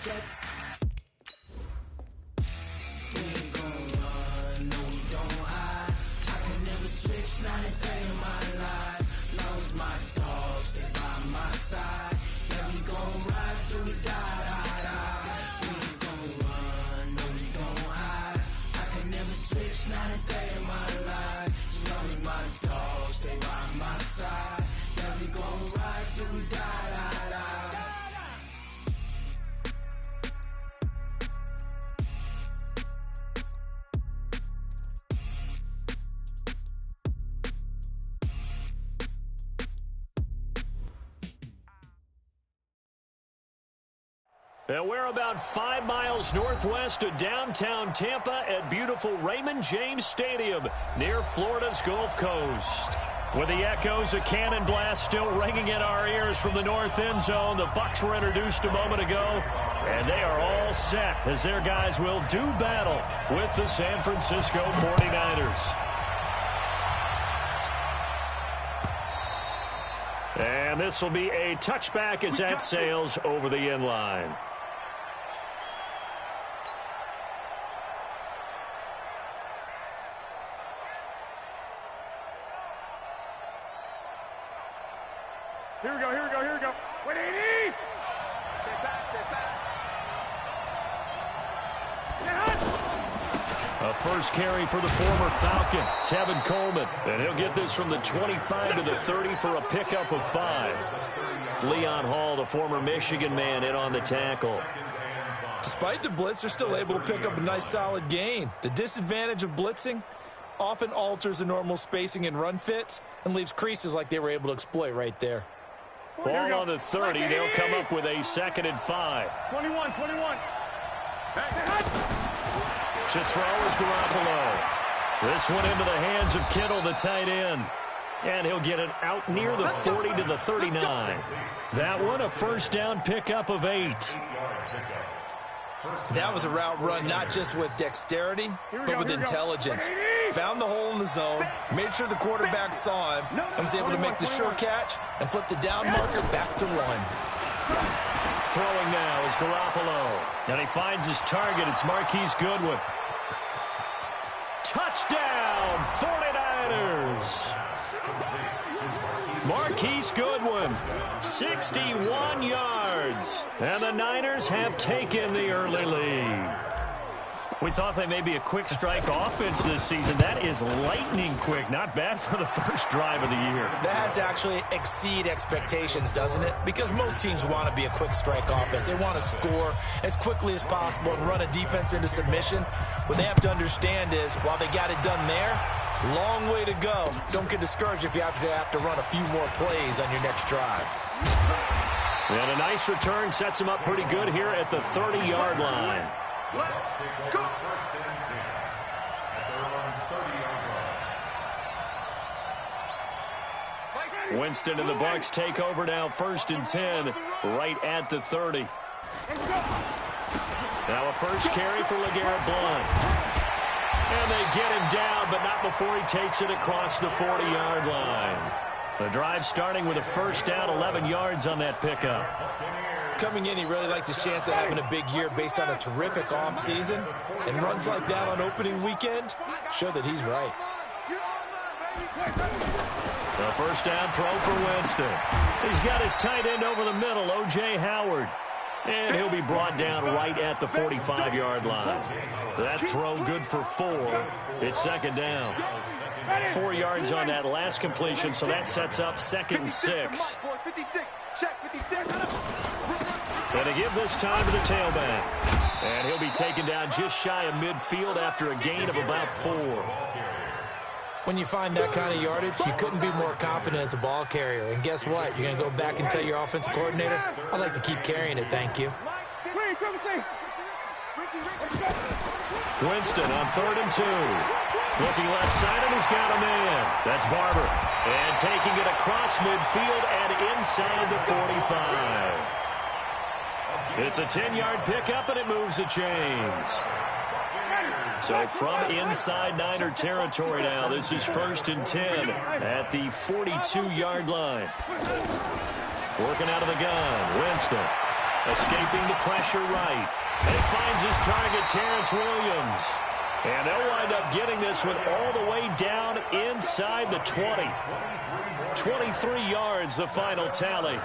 jet. We ain't gon' run, no we don't hide. I can never switch, not a day in my life. Long as my dogs, they by my side. Yeah, we gon' ride till we die, die, die. We ain't gon' run, no we don't hide. I can never switch, not a day in my life. As long as my dogs, they by my side. Yeah, we gon' ride till we die, die, die. And we're about 5 miles northwest of downtown Tampa at beautiful Raymond James Stadium near Florida's Gulf Coast. With the echoes of cannon blast still ringing in our ears from the north end zone, the Bucs were introduced a moment ago, and they are all set as their guys will do battle with the San Francisco 49ers. And this will be a touchback as that sails over the end line. Here we go, here we go, here we go. 180! Check back, check back. A first carry for the former Falcon, Tevin Coleman. And he'll get this from the 25 to the 30 for a pickup of 5. Leon Hall, the former Michigan man, in on the tackle. Despite the blitz, they're still able to pick up a nice solid gain. The disadvantage of blitzing often alters the normal spacing and run fits and leaves creases like they were able to exploit right there. Ball on the 30. They'll come up with a 2nd and 5. 21. To throw is Garoppolo. This one into the hands of Kittle, the tight end. And he'll get it out near the 40 to the 39. That one a first down pickup of 8. That was a route run not just with dexterity, but with intelligence. Found the hole in the zone, made sure the quarterback saw him, and was able to make the sure catch and flip the down marker back to 1. Throwing now is Garoppolo. And he finds his target. It's Marquise Goodwin. Touchdown, 49ers. Marquise Goodwin, 61 yards. And the Niners have taken the early lead. We thought they may be a quick strike offense this season. That is lightning quick. Not bad for the first drive of the year. That has to actually exceed expectations, doesn't it? Because most teams want to be a quick strike offense. They want to score as quickly as possible and run a defense into submission. What they have to understand is, while they got it done there, long way to go. Don't get discouraged if you have to run a few more plays on your next drive. And a nice return sets them up pretty good here at the 30-yard line. Let's go! Winston and the Bucs take over now, 1st and 10, right at the 30. Now a first carry for LeGarrette Blount. And they get him down, but not before he takes it across the 40-yard line. The drive starting with a first down, 11 yards on that pickup. Coming in, he really liked his chance of having a big year based on a terrific offseason. And runs like that on opening weekend show that he's right. The first down throw for Winston. He's got his tight end over the middle, O.J. Howard. And he'll be brought down right at the 45-yard line. That throw good for 4. It's 2nd down. 4 yards on that last completion, so that sets up 2nd and 6. And to give this time to the tailback. And he'll be taken down just shy of midfield after a gain of about 4. When you find that kind of yardage, you couldn't be more confident as a ball carrier. And guess what? You're going to go back and tell your offensive coordinator, I'd like to keep carrying it, thank you. Winston on 3rd and 2. Looking left side, and he's got a man. That's Barber. And taking it across midfield and inside the 45. It's a 10-yard pickup, and it moves the chains. So from inside Niner territory now, this is 1st and 10 at the 42-yard line. Working out of the gun, Winston. Escaping the pressure right. And finds his target, Terrence Williams. And they'll wind up getting this one all the way down inside the 20. 23 yards, the final tally.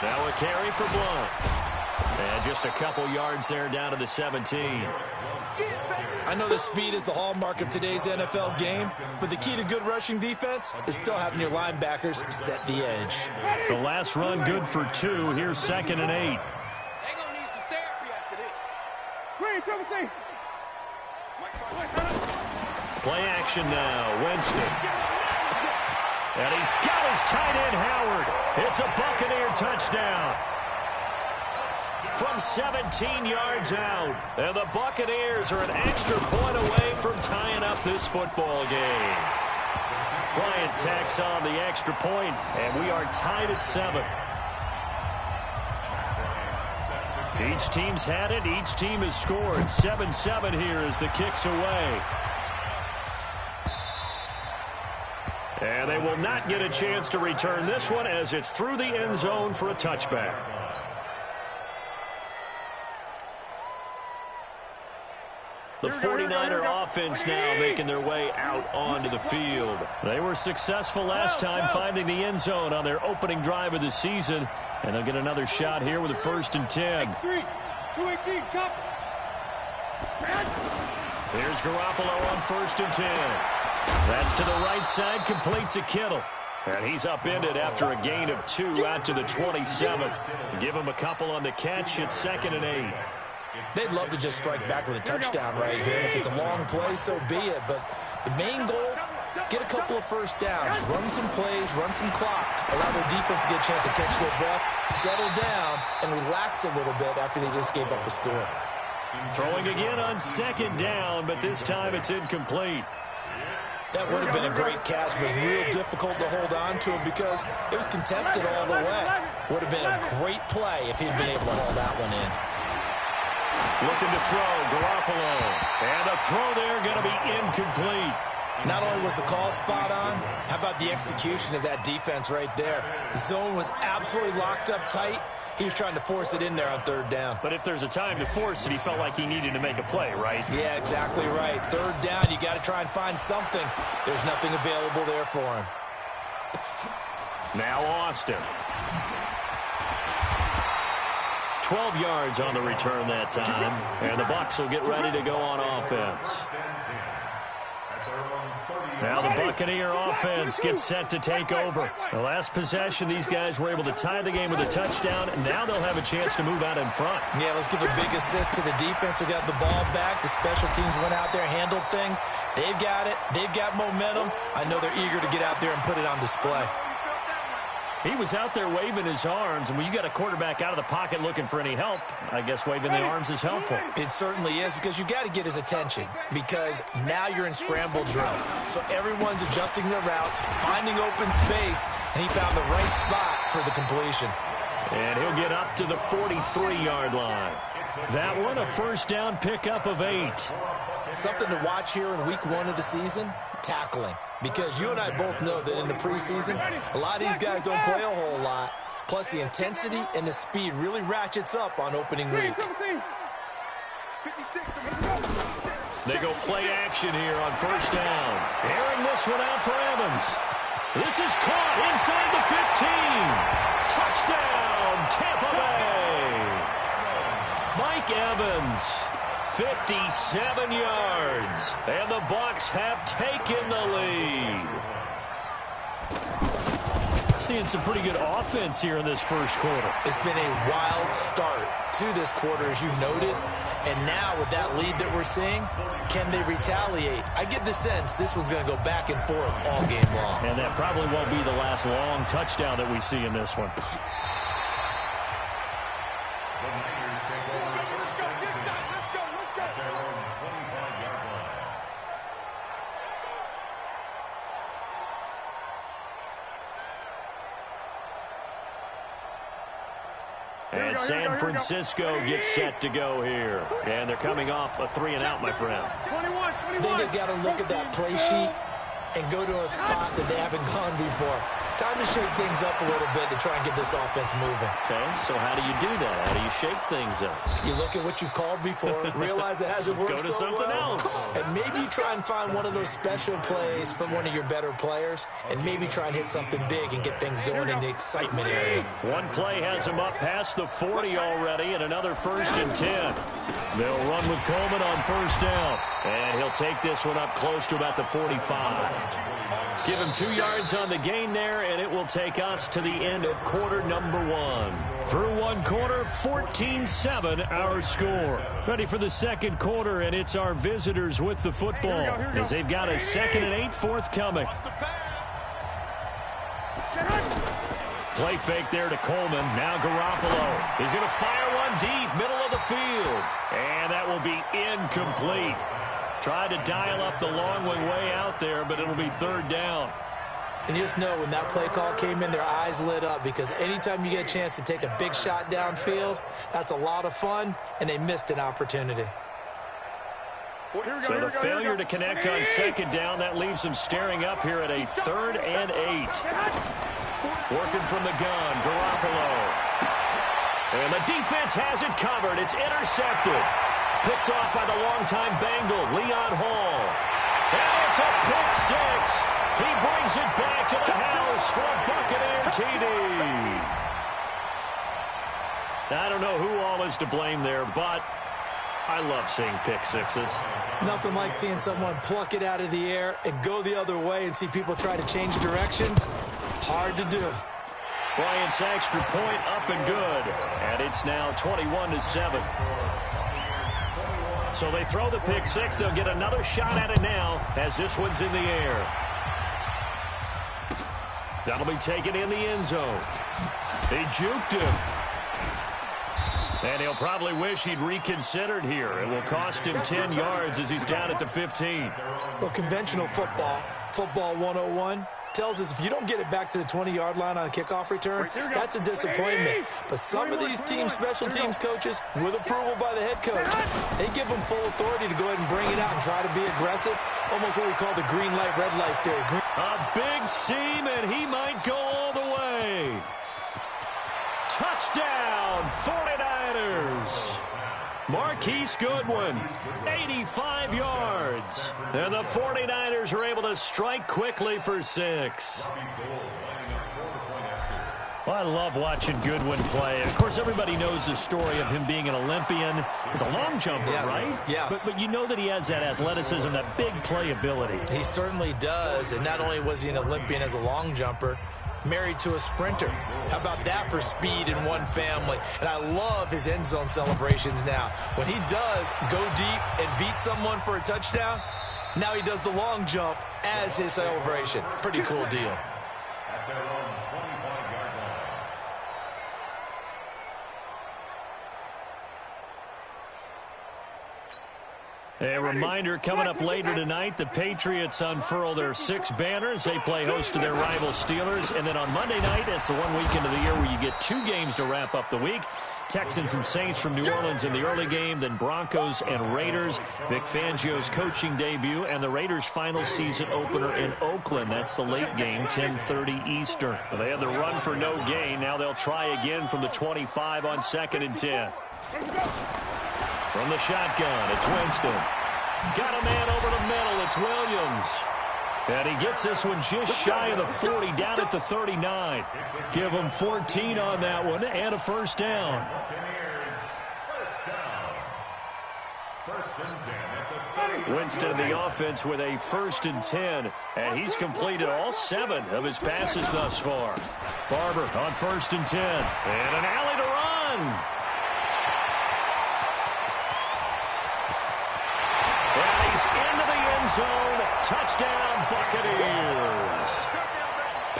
Now a carry for Blunt. And just a couple yards there down to the 17. I know the speed is the hallmark of today's NFL game, but the key to good rushing defense is still having your linebackers set the edge. The last run good for 2. Here's 2nd and 8. They're going to need some therapy after this. Play action now. Winston. And he's got his tight end, Howard. It's a Buccaneer touchdown. From 17 yards out. And the Buccaneers are an extra point away from tying up this football game. Bryant tacks on the extra point, and we are tied at 7. Each team's had it. Each team has scored. 7-7 here as the kick's away. And they will not get a chance to return this one as it's through the end zone for a touchback. The 49er offense now making their way out onto the field. They were successful last time finding the end zone on their opening drive of the season. And they'll get another shot here with a 1st and 10. Here's Garoppolo on 1st and 10. That's to the right side, complete to Kittle. And he's upended after a gain of 2 out to the 27. Give him a couple on the catch. It's 2nd and 8. They'd love to just strike back with a touchdown right here. And if it's a long play, so be it. But the main goal, get a couple of first downs, run some plays, run some clock, allow their defense to get a chance to catch their breath, settle down, and relax a little bit after they just gave up a score. Throwing again on 2nd down, but this time it's incomplete. That would have been a great catch, but it was real difficult to hold on to it because it was contested all the way. Would have been a great play if he'd been able to hold that one in. Looking to throw, Garoppolo. And a throw there going to be incomplete. Not only was the call spot on, how about the execution of that defense right there? The zone was absolutely locked up tight. He was trying to force it in there on 3rd down. But if there's a time to force it, he felt like he needed to make a play, right? Yeah, exactly right. 3rd down, you got to try and find something. There's nothing available there for him. Now Austin. 12 yards on the return that time. And the Bucs will get ready to go on offense. Now the Buccaneer offense gets set to take over. The last possession, these guys were able to tie the game with a touchdown, and now they'll have a chance to move out in front. Yeah, let's give a big assist to the defense who got the ball back. The special teams went out there, handled things. They've got it. They've got momentum. I know they're eager to get out there and put it on display. He was out there waving his arms, and when you got a quarterback out of the pocket looking for any help, I guess waving the arms is helpful. It certainly is, because you got to get his attention, because now you're in scramble drill. So everyone's adjusting their routes, finding open space, and he found the right spot for the completion. And he'll get up to the 43-yard line. That one, a 1st down pickup of 8. Something to watch here in week 1 of the season, tackling. Because you and I both know that in the preseason, a lot of these guys don't play a whole lot. Plus, the intensity and the speed really ratchets up on opening week. They go play action here on 1st down. Airing this one out for Evans. This is caught inside the 15. Touchdown, Tampa Bay. Mike Evans. 57 yards, and the Bucs have taken the lead. Seeing some pretty good offense here in this 1st quarter. It's been a wild start to this quarter, as you noted, and now with that lead that we're seeing, can they retaliate? I get the sense this one's going to go back and forth all game long. And that probably won't be the last long touchdown that we see in this one. And San Francisco gets set to go here. And they're coming off a 3-and-out, my friend. 21, I think they've got to look at that play sheet and go to a spot that they haven't gone before. Time to shake things up a little bit to try and get this offense moving. Okay, so how do you do that? How do you shake things up? You look at what you've called before, realize it hasn't worked so well. Go to something else. And maybe you try and find one of those special plays from one of your better players, and maybe try and hit something big and get things going in the excitement area. One play has him up past the 40 already, and another 1st and 10. They'll run with Coleman on 1st down, and he'll take this one up close to about the 45. Give him 2 yards on the gain there, and it will take us to the end of quarter number 1. Through one quarter, 14-7 our score. Ready for the second quarter, and it's our visitors with the football as they've got a 2nd and 8 forthcoming. Play fake there to Coleman. Now Garoppolo. He's going to fire one deep, middle of the field. And that will be incomplete. Tried to dial up the long way out there, but it'll be 3rd down. And you just know when that play call came in, their eyes lit up, because anytime you get a chance to take a big shot downfield, that's a lot of fun, and they missed an opportunity. So the failure to connect on 2nd down, that leaves them staring up here at a 3rd and 8. Working from the gun, Garoppolo. And the defense has it covered. It's intercepted. Picked off by the longtime Bengal, Leon Hall. And it's a pick 6. He brings it back to the house for a Buccaneer TD. I don't know who all is to blame there, but I love seeing pick 6s. Nothing like seeing someone pluck it out of the air and go the other way and see people try to change directions. Hard to do. Bryant's extra point up and good. And it's now 21-7. So they throw the pick 6. They'll get another shot at it now as this one's in the air. That'll be taken in the end zone. He juked him. And he'll probably wish he'd reconsidered here. It will cost him 10 yards as he's down at the 15. Well, conventional football 101, tells us if you don't get it back to the 20-yard line on a kickoff return, that's a disappointment. But some of these teams, special teams coaches, with approval by the head coach, they give them full authority to go ahead and bring it out and try to be aggressive, almost what we call the green light, red light theory. A big seam, and he might go all the way. Touchdown, 49ers. Marquise Goodwin, 85 yards. And the 49ers are able to strike quickly for 6. Well, I love watching Goodwin play. Of course, everybody knows the story of him being an Olympian. He's a long jumper, right? Yes. But you know that he has that athleticism, that big playability. He certainly does. And not only was he an Olympian as a long jumper, married to a sprinter. How about that for speed in one family? And I love his end zone celebrations now. When he does go deep and beat someone for a touchdown, now he does the long jump as his celebration. Pretty cool deal. A reminder, coming up later tonight, the Patriots unfurl their 6 banners. They play host to their rival Steelers. And then on Monday night, it's the one weekend of the year where you get 2 games to wrap up the week. Texans and Saints from New Orleans in the early game, then Broncos and Raiders. Vic Fangio's coaching debut, and the Raiders' final season opener in Oakland. That's the late game, 10:30 Eastern. They had the run for no gain. Now they'll try again from the 25 on 2nd and 10. From the shotgun, it's Winston. Got a man over the middle, it's Williams. And he gets this one just shy of the 40, down at the 39. Give him 14 on that one, and a 1st down. Winston in the offense with a 1st and 10, and he's completed all 7 of his passes thus far. Barber on 1st and 10, and an alley to run. And he's into the end zone. Touchdown, Buccaneers.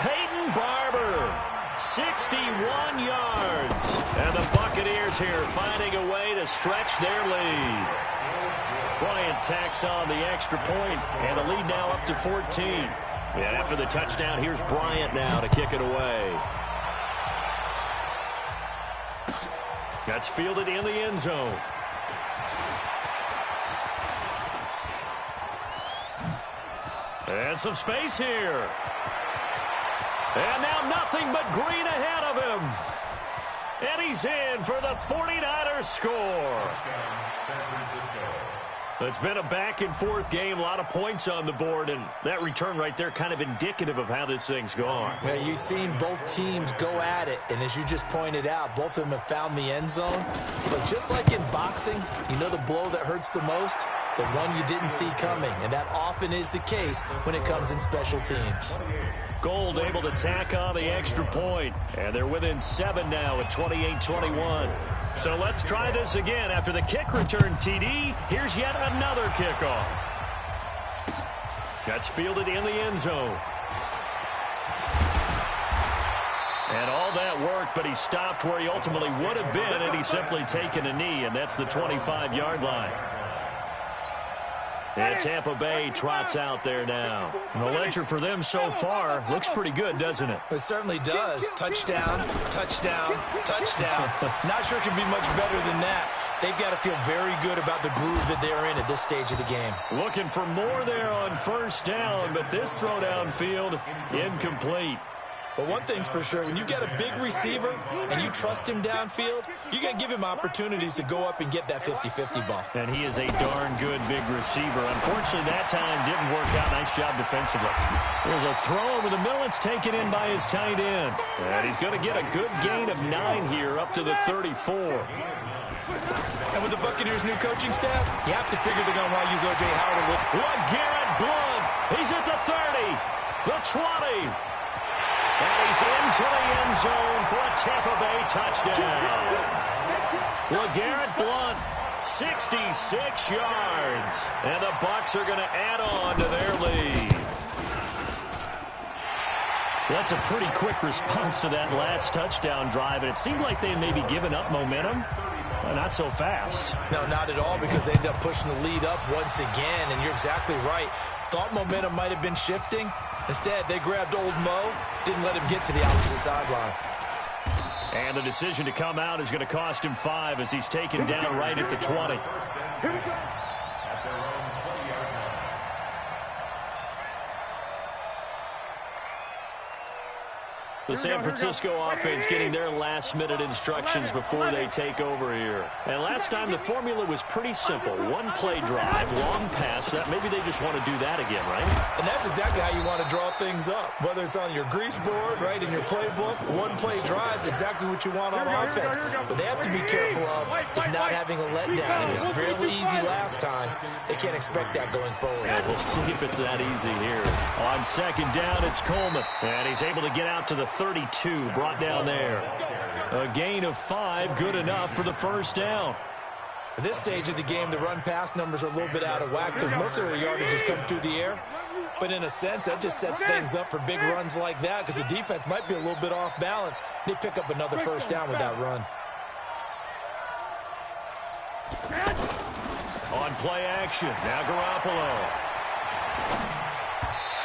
Peyton Barber, 61 yards. And the Buccaneers here finding a way to stretch their lead. Bryant tacks on the extra point, and the lead now up to 14. And after the touchdown, here's Bryant now to kick it away. That's fielded in the end zone. And some space here. And now nothing but green ahead of him. And he's in for the 49ers score. It's been a back-and-forth game, a lot of points on the board, and that return right there kind of indicative of how this thing's gone. Yeah, you've seen both teams go at it, and as you just pointed out, both of them have found the end zone. But just like in boxing, you know the blow that hurts the most? The one you didn't see coming, and that often is the case when it comes in special teams. Gold able to tack on the extra point, and they're within 7 now at 28-21. So let's try this again. After the kick return TD, here's yet another kickoff. That's fielded in the end zone. And all that worked, but he stopped where he ultimately would have been, and he's simply taken a knee, and that's the 25-yard line. And Tampa Bay trots out there now. And the ledger for them so far looks pretty good, doesn't it? It certainly does. Touchdown, touchdown, touchdown. Not sure it can be much better than that. They've got to feel very good about the groove that they're in at this stage of the game. Looking for more there on first down, but this throw downfield incomplete. But one thing's for sure, when you get a big receiver and you trust him downfield, you're going to give him opportunities to go up and get that 50-50 ball. And he is a darn good big receiver. Unfortunately, that time didn't work out. Nice job defensively. There's a throw over the middle. It's taken in by his tight end. And he's going to get a good gain of 9 here up to the 34. And with the Buccaneers' new coaching staff, you have to figure they're going to want to use O.J. Howard a little. LeGarrette Blount. He's at the 30, the 20. And he's into the end zone for a Tampa Bay touchdown. LeGarrette Blount, 66 yards. And the Bucs are going to add on to their lead. That's a pretty quick response to that last touchdown drive, and it seemed like they may be giving up momentum. Not so fast. No, not at all, because they end up pushing the lead up once again, and you're exactly right. Thought momentum might have been shifting. Instead, they grabbed old Mo, didn't let him get to the opposite sideline. And the decision to come out is going to cost him 5 as he's taken down right at the 20. The San Francisco offense getting their last-minute instructions before they take over here. And last time, the formula was pretty simple. One-play drive, long pass. That maybe they just want to do that again, right? And that's exactly how you want to draw things up. Whether it's on your grease board, right, in your playbook, one-play drive's exactly what you want on offense. What they have to be careful of is not having a letdown. It was fairly easy last time. They can't expect that going forward. Yeah, we'll see if it's that easy here. On second down, it's Coleman. And he's able to get out to the 32, brought down there. A gain of 5, good enough for the first down. At this stage of the game, the run-pass numbers are a little bit out of whack because most of their yardage has come through the air. But in a sense, that just sets things up for big runs like that because the defense might be a little bit off balance. They pick up another first down with that run. On play action, now Garoppolo.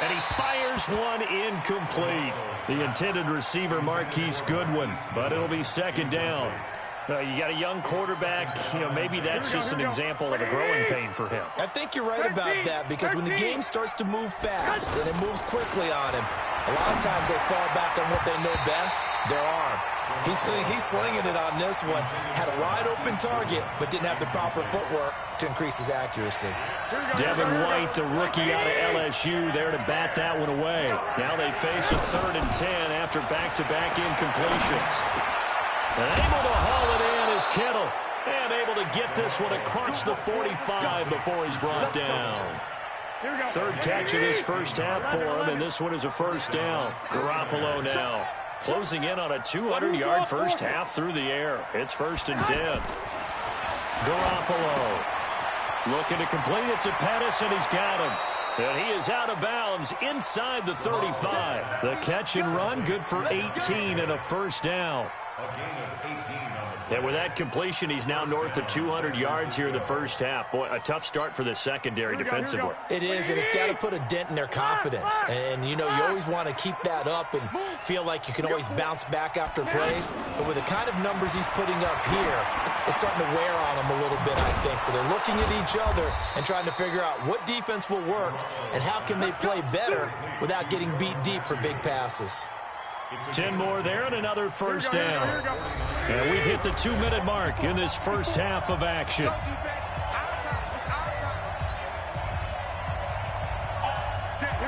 And he fires one incomplete. The intended receiver, Marquise Goodwin, but it'll be second down. You got a young quarterback, maybe that's just an example of a growing pain for him. I think you're right about that because when the game starts to move fast and it moves quickly on him, a lot of times they fall back on what they know best, their arm. He's slinging it on this one. Had a wide-open target, but didn't have the proper footwork to increase his accuracy. Devin White, the rookie out of LSU, there to bat that one away. Now they face a 3rd and 10 after back-to-back incompletions. And able to haul it in is Kittle. And able to get this one across the 45 before he's brought down. 3rd catch of this first half for him, and this one is a first down. Garoppolo now closing in on a 200-yard first half through the air. It's 1st and 10. Garoppolo looking to complete it to Pettis, and he's got him. And he is out of bounds inside the 35. The catch and run good for 18 and a first down. And with that completion, he's now north of 200 yards here in the first half. Boy, a tough start for the secondary defensively. It is, and it's got to put a dent in their confidence. And, you know, you always want to keep that up and feel like you can always bounce back after plays. But with the kind of numbers he's putting up here, it's starting to wear on them a little bit, I think. So they're looking at each other and trying to figure out what defense will work and how can they play better without getting beat deep for big passes. 10 more there and another first down. And we've hit the 2-minute mark in this first half of action.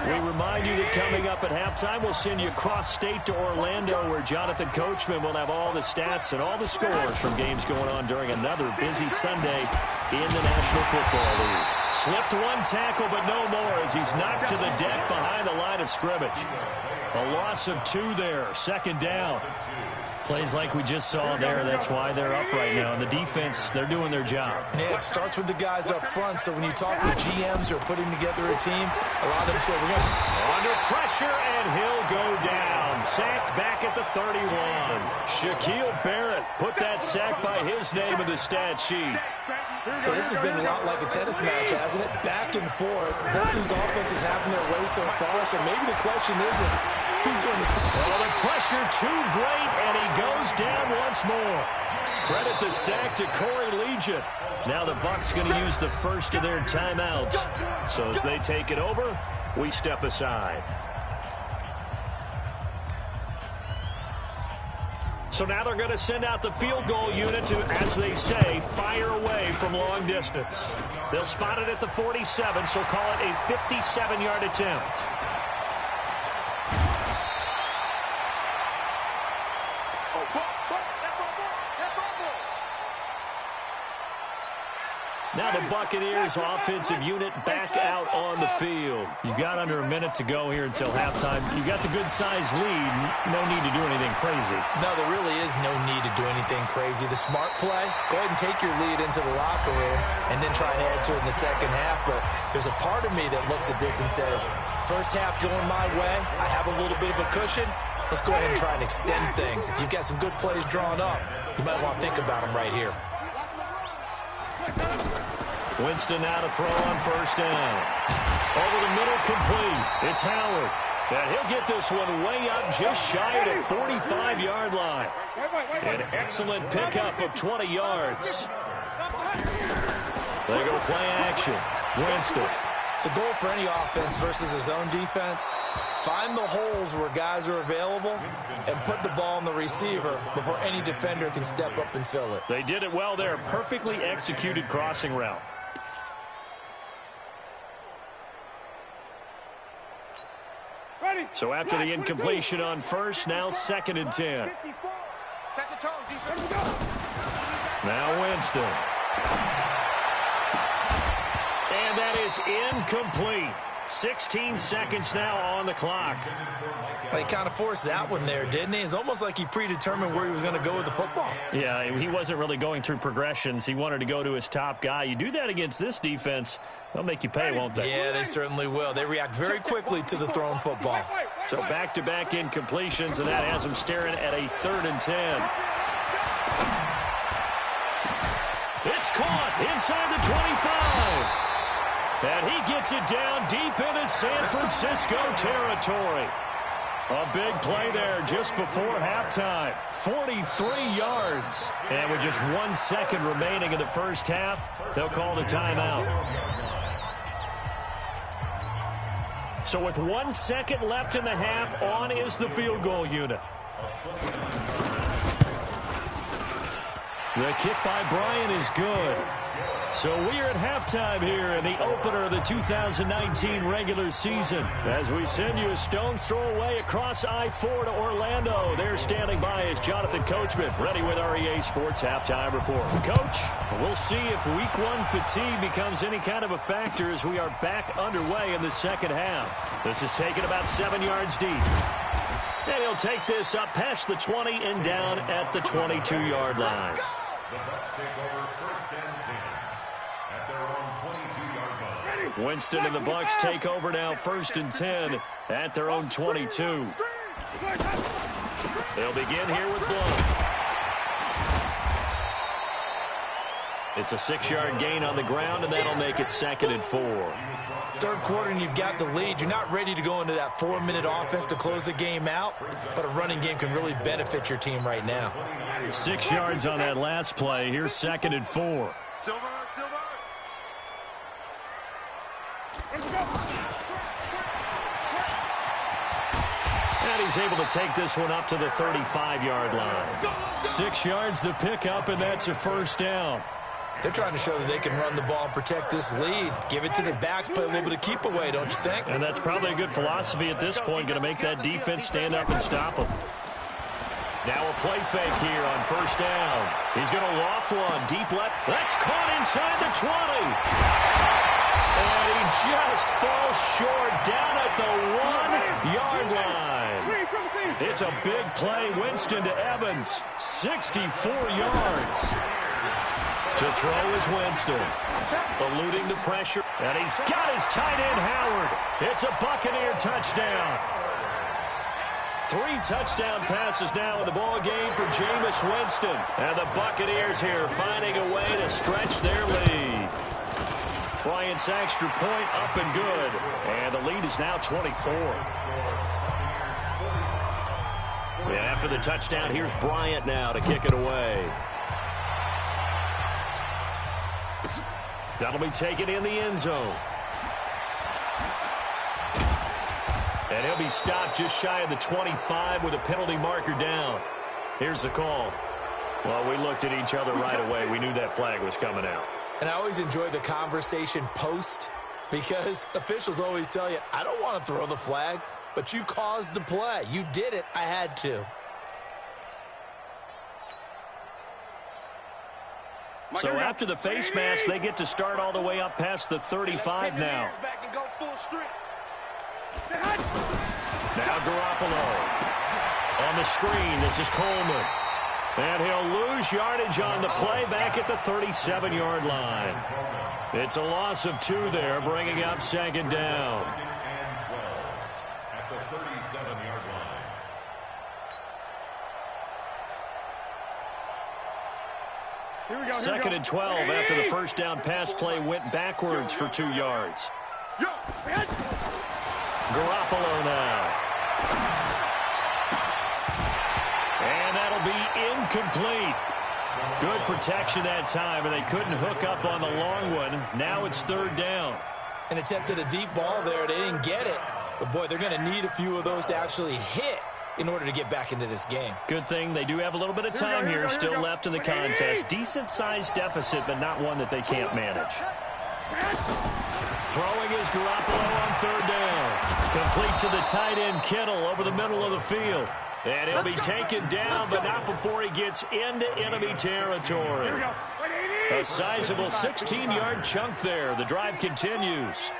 We remind you that coming up at halftime, we'll send you cross-state to Orlando, where Jonathan Coachman will have all the stats and all the scores from games going on during another busy Sunday in the National Football League. Slipped one tackle, but no more, as he's knocked to the deck behind the line of scrimmage. A loss of 2 there, second down. Plays like we just saw there, that's why they're up right now. And the defense, they're doing their job. Yeah, it starts with the guys up front. So when you talk with GMs who are putting together a team, a lot of them say, we're going to... Under pressure, and he'll go down. Sacked back at the 31. Shaquille Barrett put that sack by his name in the stat sheet. So this has been a lot like a tennis match, hasn't it? Back and forth. Both these offenses having their way so far. So maybe the question isn't who's going to score. Well, the pressure too great, and he goes down once more. Credit the sack to Corey Legion. Now the Bucs going to use the first of their timeouts. So as they take it over, we step aside. So now they're going to send out the field goal unit to, as they say, fire away from long distance. They'll spot it at the 47, so call it a 57-yard attempt. Now the Buccaneers offensive unit back out on the field. You've got under a minute to go here until halftime. You've got the good-sized lead. No need to do anything crazy. No, there really is no need to do anything crazy. The smart play, go ahead and take your lead into the locker room and then try and add to it in the second half. But there's a part of me that looks at this and says, first half going my way, I have a little bit of a cushion. Let's go ahead and try and extend things. If you've got some good plays drawn up, you might want to think about them right here. Winston now to throw on first down. Over the middle, complete. It's Howard. And he'll get this one way up just shy of the 45-yard line. An excellent pickup of 20 yards. They go play action. Winston. The goal for any offense versus his own defense, find the holes where guys are available and put the ball in the receiver before any defender can step up and fill it. They did it well there. Perfectly executed crossing route. So after the incompletion on first, now 2nd and 10. Now Winston. And that is incomplete. 16 seconds now on the clock. He kind of forced that one there, didn't he? It's almost like he predetermined where he was going to go with the football. Yeah, he wasn't really going through progressions. He wanted to go to his top guy. You do that against this defense, they'll make you pay, won't they? Yeah, they certainly will. They react very quickly to the thrown football. So back-to-back incompletions, and that has him staring at a 3rd and 10. It's caught inside the 25. And he gets it down deep into San Francisco territory. A big play there just before halftime. 43 yards. And with just 1 second remaining in the first half, they'll call the timeout. So with 1 second left in the half, on is the field goal unit. The kick by Bryant is good. So we're at halftime here in the opener of the 2019 regular season. As we send you a stone's throw away across I-4 to Orlando. There standing by is Jonathan Coachman, ready with our EA Sports Halftime Report. Coach, we'll see if Week 1 fatigue becomes any kind of a factor as we are back underway in the second half. This is taken about 7 yards deep. And he'll take this up past the 20 and down at the 22-yard line. Winston and the Bucs take over now, 1st and 10 at their own 22. They'll begin here with Blunt. It's a 6-yard gain on the ground, and that'll make it 2nd and 4. Third quarter, and you've got the lead. You're not ready to go into that 4-minute offense to close the game out, but a running game can really benefit your team right now. 6 yards on that last play. Here's 2nd and 4. Silver. And he's able to take this one up to the 35-yard line. 6 yards the pickup, and that's a first down. They're trying to show that they can run the ball and protect this lead. Give it to the backs, play a little bit of keep away, don't you think? And that's probably a good philosophy at this point, going to make that defense stand up and stop them. Now a play fake here on first down. He's going to loft one deep left. That's caught inside the 20. And he just falls short down at the 1-yard line. It's a big play. Winston to Evans. 64 yards. To throw is Winston. Eluding the pressure. And he's got his tight end, Howard. It's a Buccaneer touchdown. 3 touchdown passes now in the ball game for Jameis Winston. And the Buccaneers here finding a way to stretch their lead. Bryant's extra point up and good. And the lead is now 24. And after the touchdown, here's Bryant now to kick it away. That'll be taken in the end zone. And he'll be stopped just shy of the 25 with a penalty marker down. Here's the call. Well, we looked at each other right away. We knew that flag was coming out. And I always enjoy the conversation post because officials always tell you, I don't want to throw the flag, but you caused the play. You did it. I had to. So after the face mask, they get to start all the way up past the 35 now. Now Garoppolo. On the screen, this is Coleman. And he'll lose yardage on the play back at the 37-yard line. It's a loss of 2 there, bringing up 2nd down. At the 37-yard line. Second and 12 after the first down pass play went backwards for 2 yards. Garoppolo now. And that'll be incomplete. Good protection that time, and they couldn't hook up on the long one. Now it's 3rd down. And attempted a deep ball there. They didn't get it. But, boy, they're going to need a few of those to actually hit in order to get back into this game. Good thing they do have a little bit of time here still left in the contest. Decent-sized deficit, but not one that they can't manage. Throwing is Garoppolo on 3rd down. Complete to the tight end, Kittle, over the middle of the field. And he'll be taken down, but not before he gets into enemy territory. A sizable 16-yard chunk there. The drive continues.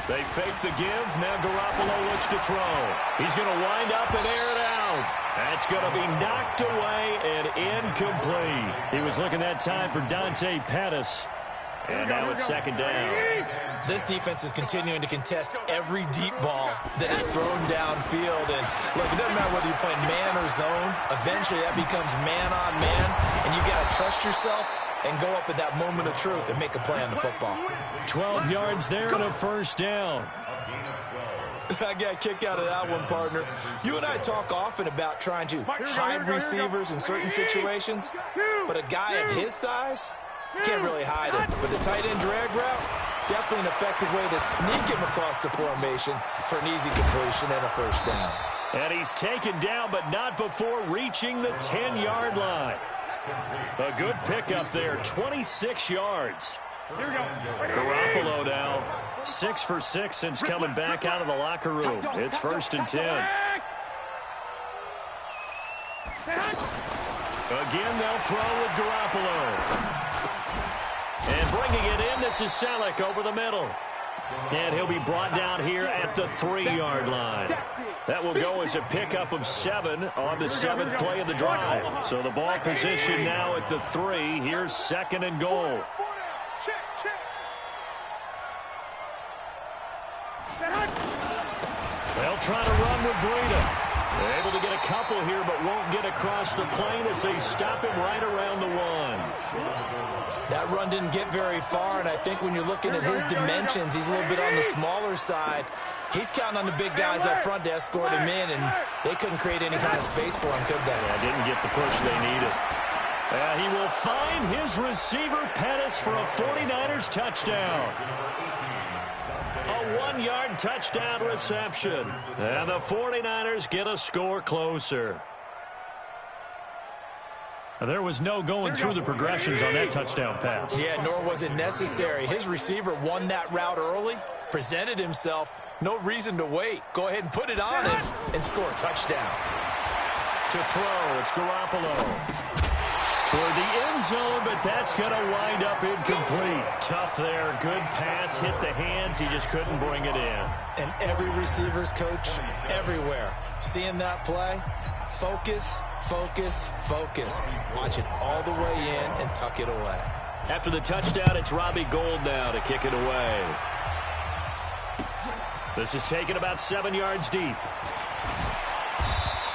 They fake the give. Now Garoppolo looks to throw. He's going to wind up and air it out. That's going to be knocked away and incomplete. He was looking that time for Dante Pettis. And now it's 2nd down. This defense is continuing to contest every deep ball that is thrown downfield. And, look, it doesn't matter whether you're playing man or zone. Eventually, that becomes man-on-man, and you got to trust yourself and go up at that moment of truth and make a play on the football. 12 yards there and a first down. I got a kick out of that one, partner. You and I talk often about trying to hide receivers in certain situations, but a guy of his size can't really hide him. But the tight end drag route, definitely an effective way to sneak him across the formation for an easy completion and a first down. And he's taken down, but not before reaching the 10-yard line. A good pickup there, 26 yards. Garoppolo now, 6 for 6 since coming back out of the locker room. It's 1st and 10. Again, they'll throw with Garoppolo. And bringing it in, this is Selleck over the middle. And he'll be brought down here at the 3-yard line. That will go as a pickup of 7 on the 7th play of the drive. So the ball position now at the 3. Here's 2nd and goal. They'll try to run with Breida. Able to get a couple here, but won't get across the plane as they stop him right around the 1. That run didn't get very far, and I think when you're looking at his dimensions, he's a little bit on the smaller side. He's counting on the big guys up front to escort him in, and they couldn't create any kind of space for him, could they? Yeah, didn't get the push they needed. He will find his receiver, Pettis, for a 49ers touchdown. A 1-yard touchdown reception. And the 49ers get a score closer. There was no going through the progressions on that touchdown pass. Yeah, nor was it necessary. His receiver won that route early, presented himself. No reason to wait. Go ahead and put it on him and score a touchdown. To throw, it's Garoppolo. Toward the end zone, but that's going to wind up incomplete. Tough there. Good pass, hit the hands. He just couldn't bring it in. And every receiver's coach everywhere, seeing that play, focus, focus, focus. Watch it all the way in and tuck it away. After the touchdown, it's Robbie Gould now to kick it away. This is taken about 7 yards deep.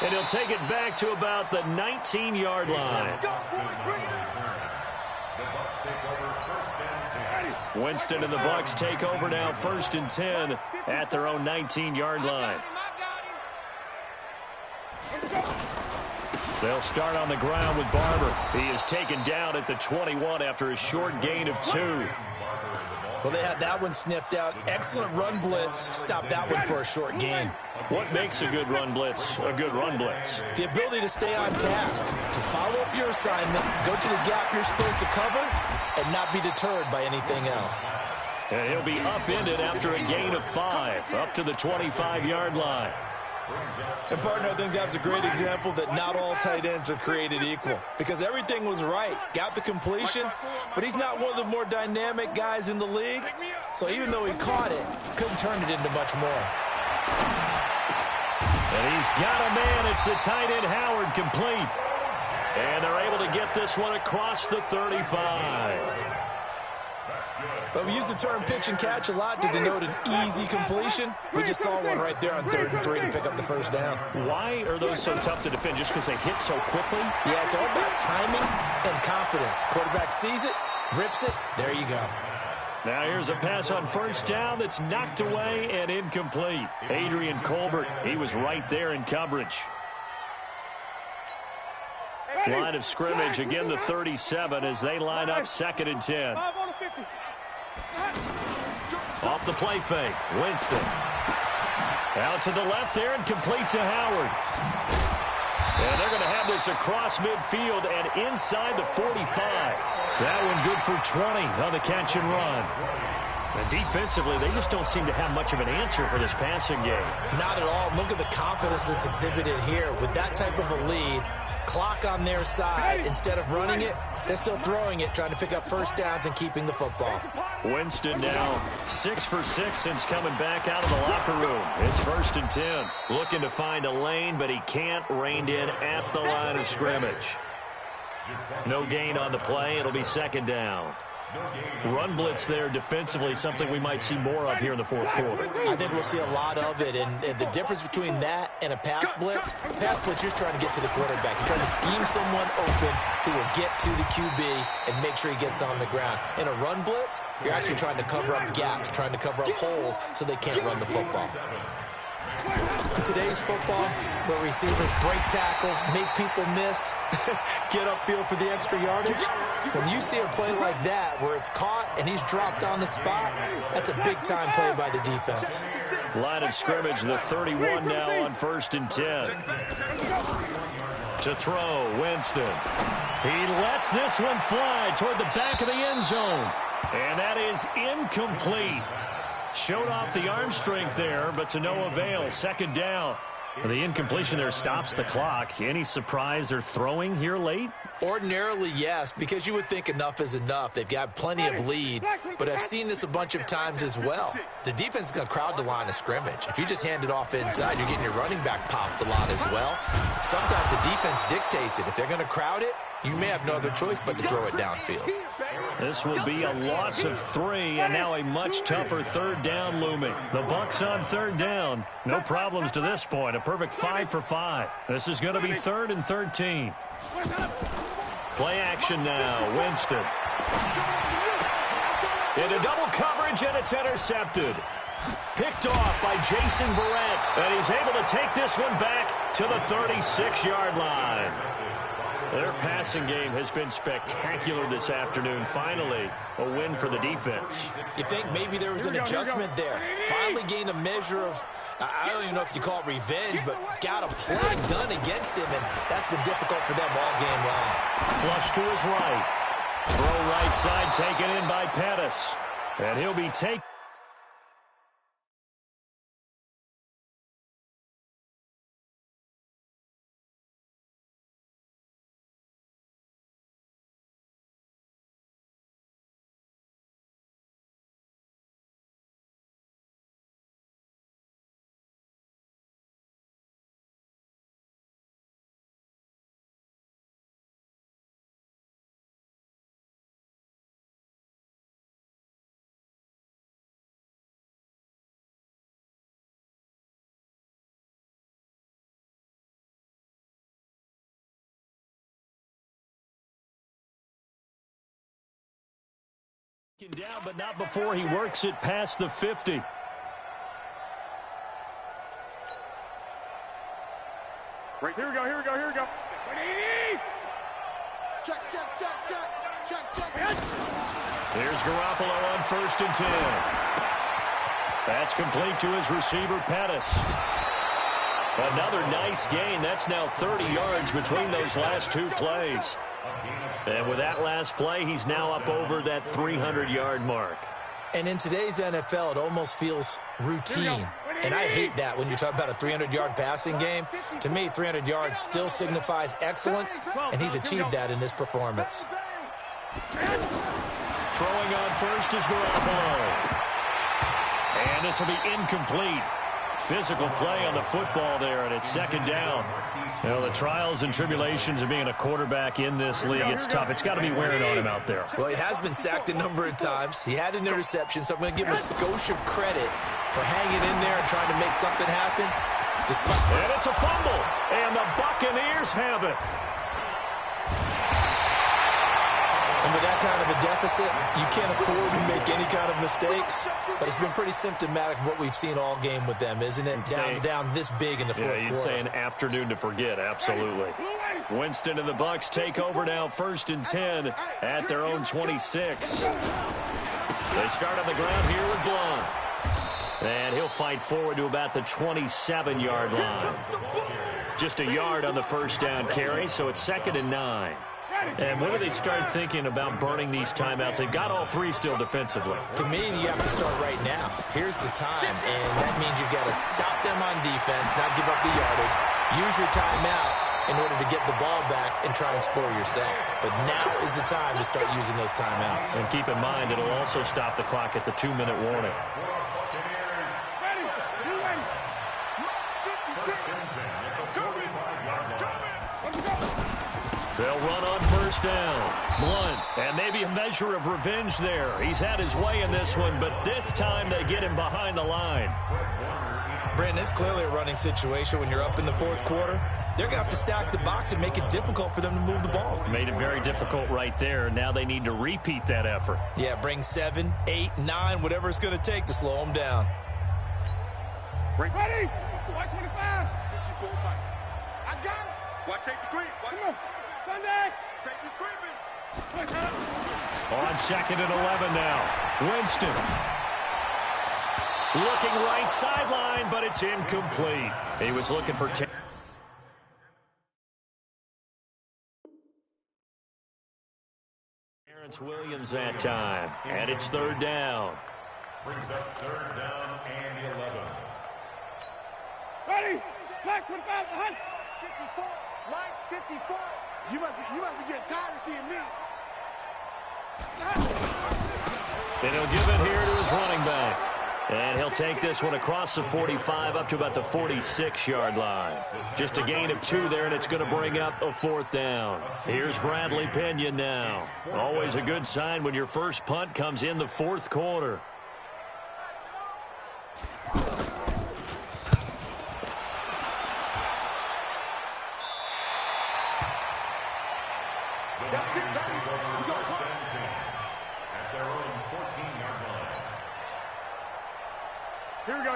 And he'll take it back to about the 19-yard line. Winston and the Bucs take over now, 1st and 10 at their own 19-yard line. They'll start on the ground with Barber. He is taken down at the 21 after a short gain of 2. Well, they had that one sniffed out. Excellent run blitz. Stopped that one for a short gain. What makes a good run blitz a good run blitz? The ability to stay on task, to follow up your assignment, go to the gap you're supposed to cover, and not be deterred by anything else. And he'll be upended after a gain of 5, up to the 25-yard line. And, partner, I think that was a great example that not all tight ends are created equal, because everything was right. Got the completion, but he's not one of the more dynamic guys in the league. So even though he caught it, couldn't turn it into much more. And he's got a man. It's the tight end Howard, complete. And they're able to get this one across the 35. But we use the term pitch and catch a lot to denote an easy completion. We just saw one right there on 3rd and 3 to pick up the first down. Why are those so tough to defend? Just because they hit so quickly? Yeah, it's all about timing and confidence. Quarterback sees it, rips it, there you go. Now here's a pass on 1st down that's knocked away and incomplete. Adrian Colbert, he was right there in coverage. Line of scrimmage, again the 37 as they line up 2nd and 10. Off the play fake, Winston. Out to the left there and complete to Howard. And they're going to have this across midfield and inside the 45. That one good for 20 on the catch and run. And defensively, they just don't seem to have much of an answer for this passing game. Not at all. Look at the confidence that's exhibited here. With that type of a lead, clock on their side, instead of running it, they're still throwing it, trying to pick up 1st downs and keeping the football. Winston now 6 for 6 since coming back out of the locker room. It's 1st and 10. Looking to find a lane, but he can't. Reined in at the line of scrimmage. No gain on the play. It'll be 2nd down. Run blitz there defensively, something we might see more of here in the 4th quarter. I think we'll see a lot of it, and the difference between that and a pass blitz, you're just trying to get to the quarterback. You're trying to scheme someone open who will get to the QB and make sure he gets on the ground. In a run blitz, you're actually trying to cover up gaps, trying to cover up holes so they can't run the football. In today's football, where receivers break tackles, make people miss, get upfield for the extra yardage, when you see a play like that where it's caught and he's dropped on the spot, that's a big-time play by the defense. Line of scrimmage, the 31 now on 1st and 10. To throw, Winston. He lets this one fly toward the back of the end zone. And that is incomplete. Showed off the arm strength there, but to no avail. 2nd down. The incompletion there stops the clock. Any surprise they're throwing here late? Ordinarily, yes, because you would think enough is enough. They've got plenty of lead, but I've seen this a bunch of times as well. The defense is going to crowd the line of scrimmage. If you just hand it off inside, you're getting your running back popped a lot as well. Sometimes the defense dictates it. If they're going to crowd it, you may have no other choice but to throw it downfield. This will be a loss of 3, and now a much tougher third down looming. The Bucs on third down. No problems to this point. A perfect 5 for 5. This is going to be 3rd and 13. Play action now. Winston. Into double coverage, and it's intercepted. Picked off by Jason Verrett, and he's able to take this one back to the 36-yard line. Their passing game has been spectacular this afternoon. Finally, a win for the defense. You think maybe there was an adjustment there. Finally gained a measure of, I don't even know if you call it revenge, but got a play done against him, and that's been difficult for them all game long. Flush to his right. Throw right side taken in by Pettis. And he'll be taken. Down, but not before he works it past the 50. Right, here we go, here we go, here we go. Check. There's Garoppolo on 1st and 10. That's complete to his receiver, Pettis. Another nice gain. That's now 30 yards between those last 2 plays. And with that last play, he's now up over that 300-yard mark. And in today's NFL, it almost feels routine. And I hate that when you talk about a 300-yard passing game. To me, 300 yards still signifies excellence, and he's achieved that in this performance. Throwing on first is Garoppolo. And this will be incomplete. Physical play on the football there, and it's 2nd down. You know, the trials and tribulations of being a quarterback in this league, it's tough. It's got to be wearing on him out there. Well, he has been sacked a number of times. He had an interception, so I'm going to give him a skosh of credit for hanging in there and trying to make something happen. And it's a fumble, and the Buccaneers have it. And with that kind of a deficit, you can't afford to make any kind of mistakes. But it's been pretty symptomatic of what we've seen all game with them, isn't it? Down this big in the fourth quarter. Yeah, you'd say an afternoon to forget, absolutely. Winston and the Bucs take over now, 1st and 10 at their own 26. They start on the ground here with Blunt. And he'll fight forward to about the 27-yard line. Just a yard on the 1st down carry, so it's 2nd and 9. And when do they start thinking about burning these timeouts? They've got all 3 still defensively. To me, you have to start right now. Here's the time, and that means you've got to stop them on defense, not give up the yardage. Use your timeouts in order to get the ball back and try and score yourself. But now is the time to start using those timeouts. And keep in mind, it'll also stop the clock at the 2-minute warning. They'll run on 1st down. Blunt, and maybe a measure of revenge there. He's had his way in this one, but this time they get him behind the line. Brandon, it's clearly a running situation when you're up in the 4th quarter. They're going to have to stack the box and make it difficult for them to move the ball. Made it very difficult right there. Now they need to repeat that effort. Yeah, bring 7, 8, 9, whatever it's going to take to slow them down. Ready? Watch 25. I got it. Watch safety creep. Come on. Sunday. Safety's creeping. On 2nd and 11 now. Winston. Looking right sideline, but it's incomplete. He was looking for 10. Terrence Williams that time, and it's 3rd down. Brings up 3rd down and 11. Ready? Black 25 behind. 54. Mike 54. You must be getting tired of seeing me. And he'll give it here to his running back. And he'll take this one across the 45 up to about the 46-yard line. Just a gain of 2 there, and it's going to bring up a 4th down. Here's Bradley Pinion now. Always a good sign when your first punt comes in the 4th quarter.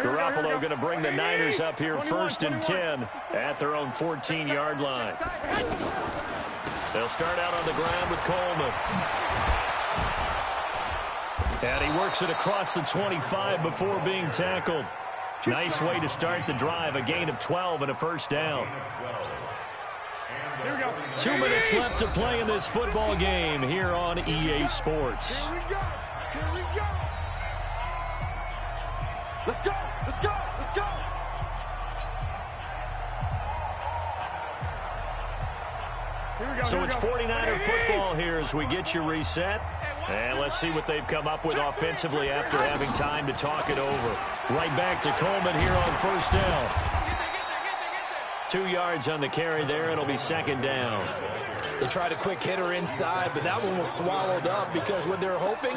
Garoppolo going to bring the Niners up here 1st and 10 at their own 14-yard line. They'll start out on the ground with Coleman. And he works it across the 25 before being tackled. Nice way to start the drive, a gain of 12 and a 1st down. 2 minutes left to play in this football game here on EA Sports. Here we go. Here we go. Let's go. Let's go. Let's go. Here we go. So it's 49er football here as we get you reset. And let's see what they've come up with offensively after having time to talk it over. Right back to Coleman here on 1st down. 2 yards on the carry there. It'll be 2nd down. They tried a quick hitter inside, but that one was swallowed up because what they're hoping,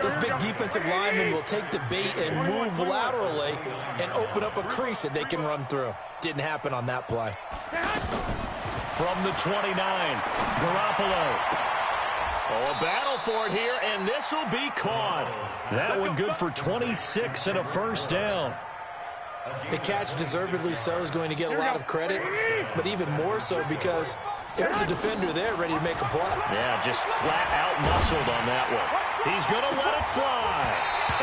this big defensive lineman will take the bait and move laterally and open up a crease that they can run through. Didn't happen on that play. From the 29, Garoppolo. Oh, a battle for it here, and this will be caught. That one good for 26 and a 1st down. The catch, deservedly so, is going to get a lot of credit, but even more so because there's a defender there ready to make a play. Yeah, just flat out muscled on that one. He's going to let it fly.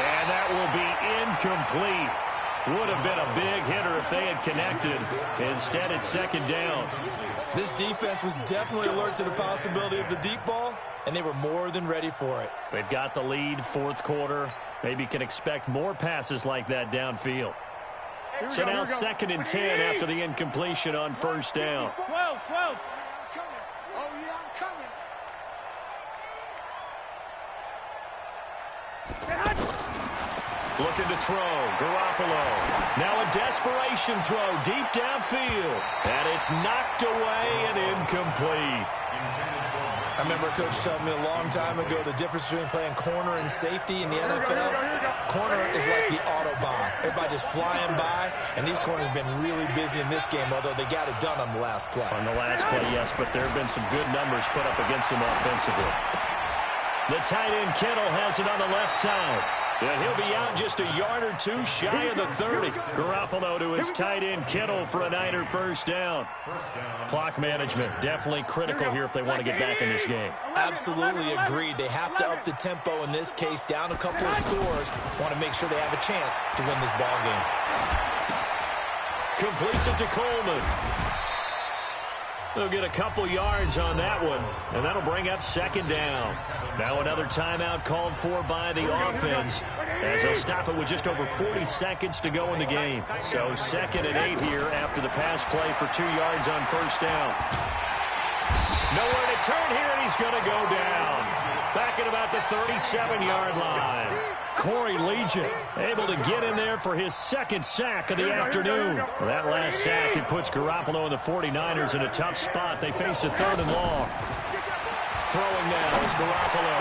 And that will be incomplete. Would have been a big hitter if they had connected. Instead, it's 2nd down. This defense was definitely alert to the possibility of the deep ball, and they were more than ready for it. They've got the lead, 4th quarter. Maybe can expect more passes like that downfield. So now 2nd and 10 after the incompletion on 1st down. 12. Oh, yeah, I'm coming. Looking to throw. Garoppolo. Now a desperation throw deep downfield. And it's knocked away and incomplete. I remember a coach telling me a long time ago the difference between playing corner and safety in the NFL. Corner is like the Autobahn. Everybody just flying by, and these corners have been really busy in this game, although they got it done on the last play. On the last play, yes, but there have been some good numbers put up against them offensively. The tight end Kittle has it on the left side. And he'll be out just a yard or 2 shy of the 30. Garoppolo to his tight end Kittle for a Niner 1st down. Clock management definitely critical here if they want to get back in this game. Absolutely agreed. They have to up the tempo in this case, down a couple of scores. Want to make sure they have a chance to win this ball game. Completes it to Coleman. They'll get a couple yards on that one, and that'll bring up 2nd down. Now another timeout called for by the offense, as they'll stop it with just over 40 seconds to go in the game. So 2nd and 8 here after the pass play for 2 yards on 1st down. Nowhere to turn here, and he's going to go down. Back at about the 37-yard line. Corey Legion able to get in there for his 2nd sack of the afternoon. Well, that last sack, it puts Garoppolo and the 49ers in a tough spot. They face a 3rd and long. Throwing now is Garoppolo.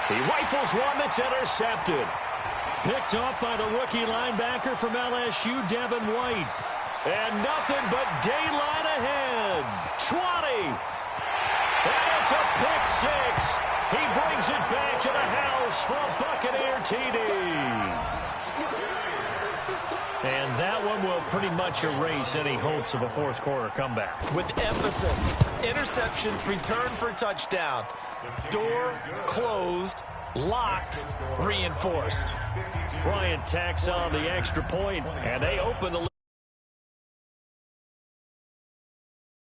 He rifles one that's intercepted. Picked off by the rookie linebacker from LSU, Devin White. And nothing but daylight ahead. 20. And it's a pick 6. He brings it back to the house for a Buccaneer TD. And that one will pretty much erase any hopes of a 4th quarter comeback. With emphasis, interception, return for touchdown. Door closed, locked, reinforced. Bryant tacks on the extra point, and they open the